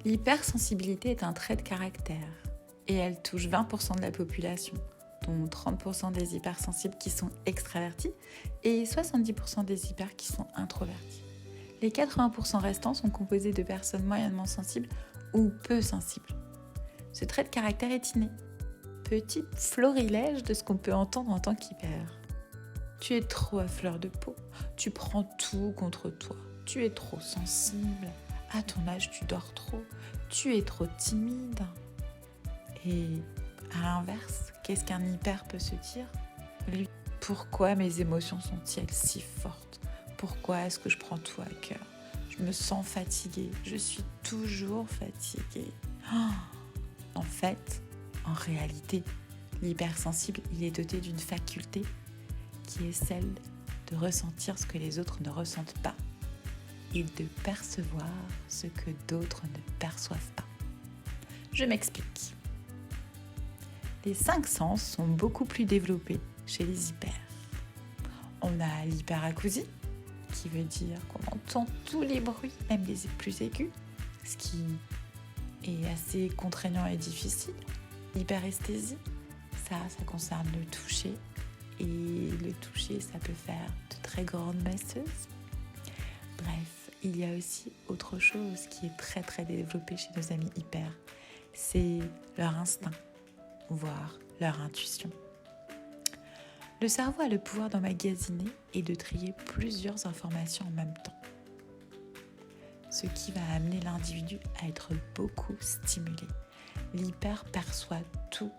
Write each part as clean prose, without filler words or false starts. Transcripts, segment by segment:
L'hypersensibilité est un trait de caractère et elle touche 20% de la population, dont 30% des hypersensibles qui sont extravertis et 70% des hyper qui sont introvertis. Les 80% restants sont composés de personnes moyennement sensibles ou peu sensibles. Ce trait de caractère est inné. Petit florilège de ce qu'on peut entendre en tant qu'hyper. Tu es trop à fleur de peau, tu prends tout contre toi, tu es trop sensible, à ton âge tu dors trop, tu es trop timide. Et à l'inverse, qu'est-ce qu'un hyper peut se dire ? Lui, pourquoi mes émotions sont-elles si fortes ? Pourquoi est-ce que je prends tout à cœur ? Je me sens fatiguée, je suis toujours fatiguée. En fait, en réalité, l'hypersensible, il est doté d'une faculté qui est celle de ressentir ce que les autres ne ressentent pas et de percevoir ce que d'autres ne perçoivent pas. Je m'explique. Les 5 sens sont beaucoup plus développés chez les hyper. On a l'hyperacousie, qui veut dire qu'on entend tous les bruits, même les plus aigus, ce qui est assez contraignant et difficile. L'hyperesthésie, ça concerne le toucher. Et le toucher, ça peut faire de très grandes masseuses. Bref, il y a aussi autre chose qui est très très développée chez nos amis hyper. C'est leur instinct, voire leur intuition. Le cerveau a le pouvoir d'emmagasiner et de trier plusieurs informations en même temps. Ce qui va amener l'individu à être beaucoup stimulé. L'hyper perçoit tout.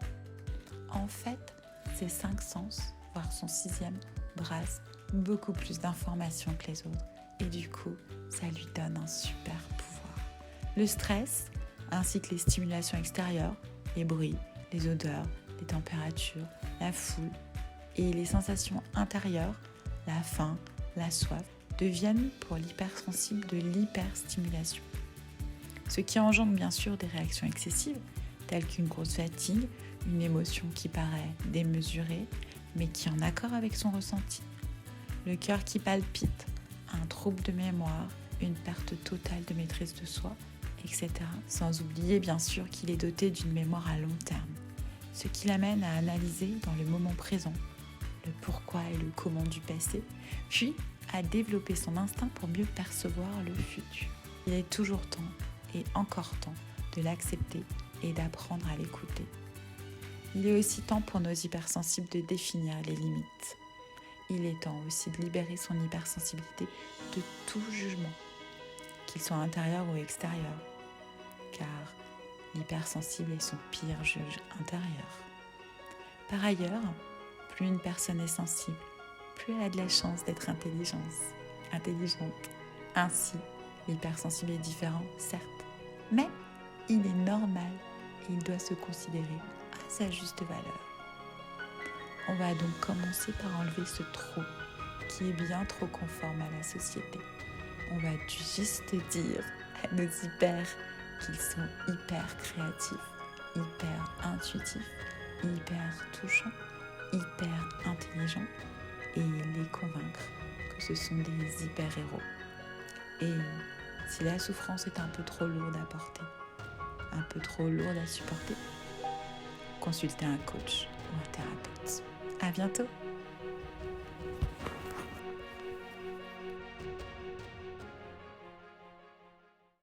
En fait, ces 5 sens, voire son 6e, brasse beaucoup plus d'informations que les autres. Et du coup, ça lui donne un super pouvoir. Le stress, ainsi que les stimulations extérieures, les bruits, les odeurs, les températures, la foule et les sensations intérieures, la faim, la soif, deviennent pour l'hypersensible de l'hyperstimulation. Ce qui engendre bien sûr des réactions excessives, telles qu'une grosse fatigue, une émotion qui paraît démesurée, mais qui est en accord avec son ressenti. Le cœur qui palpite, un trouble de mémoire, une perte totale de maîtrise de soi, etc. Sans oublier bien sûr qu'il est doté d'une mémoire à long terme, ce qui l'amène à analyser dans le moment présent le pourquoi et le comment du passé, puis à développer son instinct pour mieux percevoir le futur. Il est toujours temps, et encore temps, de l'accepter et d'apprendre à l'écouter. Il est aussi temps pour nos hypersensibles de définir les limites. Il est temps aussi de libérer son hypersensibilité de tout jugement, qu'il soit intérieur ou extérieur, car l'hypersensible est son pire juge intérieur. Par ailleurs, plus une personne est sensible, plus elle a de la chance d'être intelligente. Ainsi, l'hypersensible est différent, certes, mais il est normal et il doit se considérer à sa juste valeur. On va donc commencer par enlever ce trop qui est bien trop conforme à la société. On va juste dire à nos hyper qu'ils sont hyper créatifs, hyper intuitifs, hyper touchants, hyper intelligents et les convaincre que ce sont des hyper-héros. Et si la souffrance est un peu trop lourde à porter, un peu trop lourde à supporter, consultez un coach ou un thérapeute. À bientôt!